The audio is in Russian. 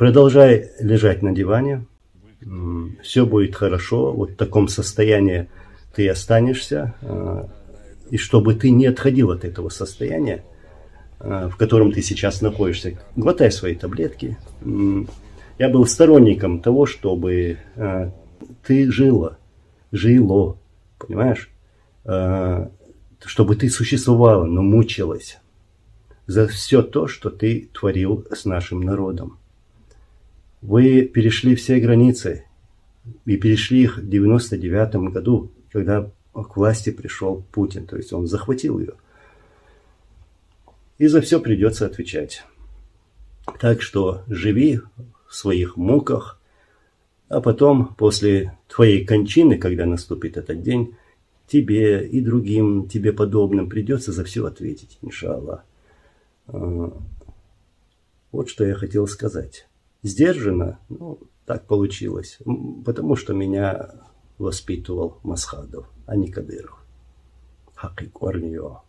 Продолжай лежать на диване. Все будет хорошо. Вот в таком состоянии ты останешься. И чтобы ты не отходил от этого состояния, в котором ты сейчас находишься, глотай свои таблетки. Я был сторонником того, чтобы ты жило, понимаешь? Чтобы ты существовала, но мучилась за все то, что ты творил с нашим народом. Вы перешли все границы, и перешли их в 99-м году, когда к власти пришел Путин, то есть он захватил ее. И за все придется отвечать. Так что живи в своих муках, а потом, после твоей кончины, когда наступит этот день, тебе и другим тебе подобным придется за все ответить, иншаллах. Вот что я хотел сказать. Сдержанно, так получилось, потому что меня воспитывал Масхадов, а не Кадыров. Хакик Варнио.